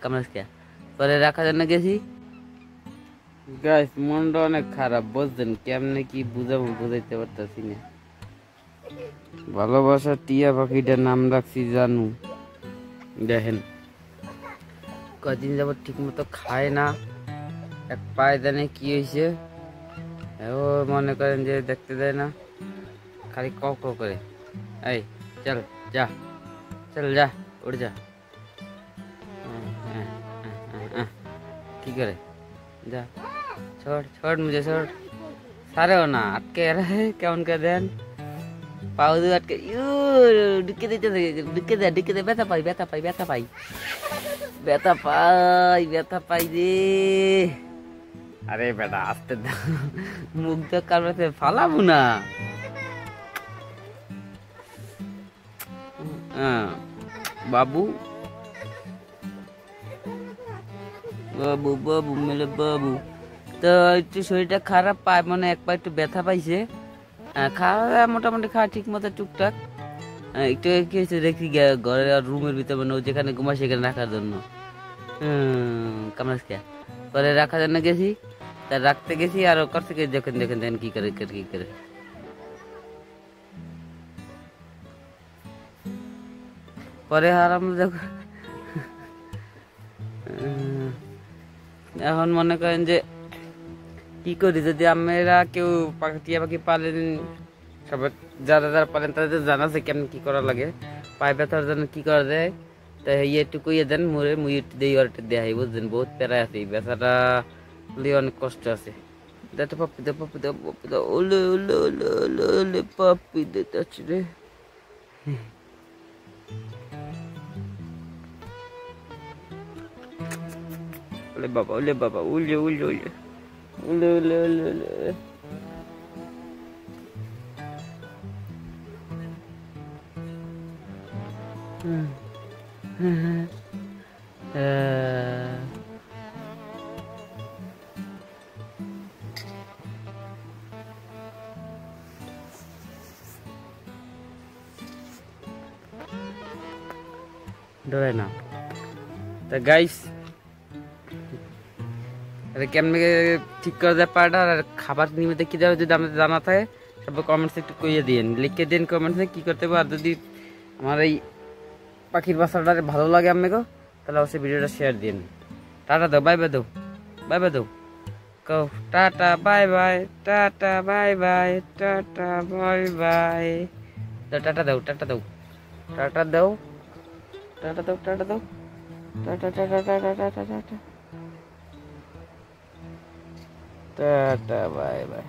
কামড়াসকে পরে রাখার জন্য গেছি। গাইস মনটা অনেক খারাপ বুঝছেন, কেমনে কি বুঝাবো বুঝাইতে পারতাছি না। ভালোবাসা টিয়া পাখিটার নাম রাখছি জানু। দেখেন কদিন যাবত ঠিক মতো খায় না, এক পায়ে জানে কি হয়েছে, ও মনে করেন যে দেখতে দেয় না, খালি ক ক করে। এই চল যা, চল যা, উড় যা। কি করে যা, छोड़ छोड़ मुझे छोड़। सारे हो ना अटके रहे কেমন করে দেন পাউ দিয়ে আটকে ঢুকে দিতে, ঢুকে দে ব্যথা পাই ব্যথা পাই ব্যথা পাই ব্যথা পাই ব্যথা পাই রে। আরে বেটা আস্তে মুখ তো কামড়াতে ফালাবো না। বাবু বাবু বাবু মেলে বাবু। তো একটু শরীরটা খারাপ পায়, মানে এক পা একটু ব্যথা পাইছে। খাওয়া মোটামুটি খাওয়া ঠিক মতো টুকটাক। একটু কি হয়েছে দেখি ঘরের রুমের ভিতরে, মানে যেখানে ঘুমাই সেখানে রাখার জন্য কামড়াসকে পরে রাখার জন্য গেছি। তা রাখতে গেছি আর ওর থেকে দেখেন দেখেন দেখেন কি করে কি করে। পরে আরাম দেখো। এখন মনে করেন যে কি করি, যদি আমরা কেউ টিয়া পাখি পালেন, সবাই যারা যারা পালেন তাদের জানা আছে কেমন কি করা লাগে, পায়ে ব্যথার জন্য কি করা যায়। তাই ইয়ে একটু কইয়ে দেন মুড়ে মুই একটু দিয়ে আর একটু দেখাই, বুঝছেন বহুত প্যারায় আছে এই ব্যথাটা, অনেক কষ্ট আছে। দেখো পাপ্পি দে পাপ্পি দে পাপ্পি দে, ওলে ওলে ওলে ওলে ওলে পাপ্পি দে তাচ্ছি রে। ওলে বাবা ওলে বাবা উলে উলে উলে উলে উলে উলে উলে। ডরে না। তা গাইস কেমনে ঠিক করা যায় পাটা, আর খাবার নিয়মিত কি দেওয়া যদি আমাদের জানা থাকে সব কমেন্টসে একটু কইয়ে দিন, লিখে দিন কমেন্টসে কি করতে হবে। আর যদি আমার এই পাখির বাসাটা ভালো লাগে আপনাকে তাহলে অবশ্যই ভিডিওটা শেয়ার দিন। টাটা দাও, বাই বাই দাও, বাই বাই দাও, কও tata bye bye, tata bye bye, tata bye bye. Tata দাও, টাটা দাও, টাটা দাও, টাটা দাও, টাটা দাও, tata tata tata tata tata tata bye bye.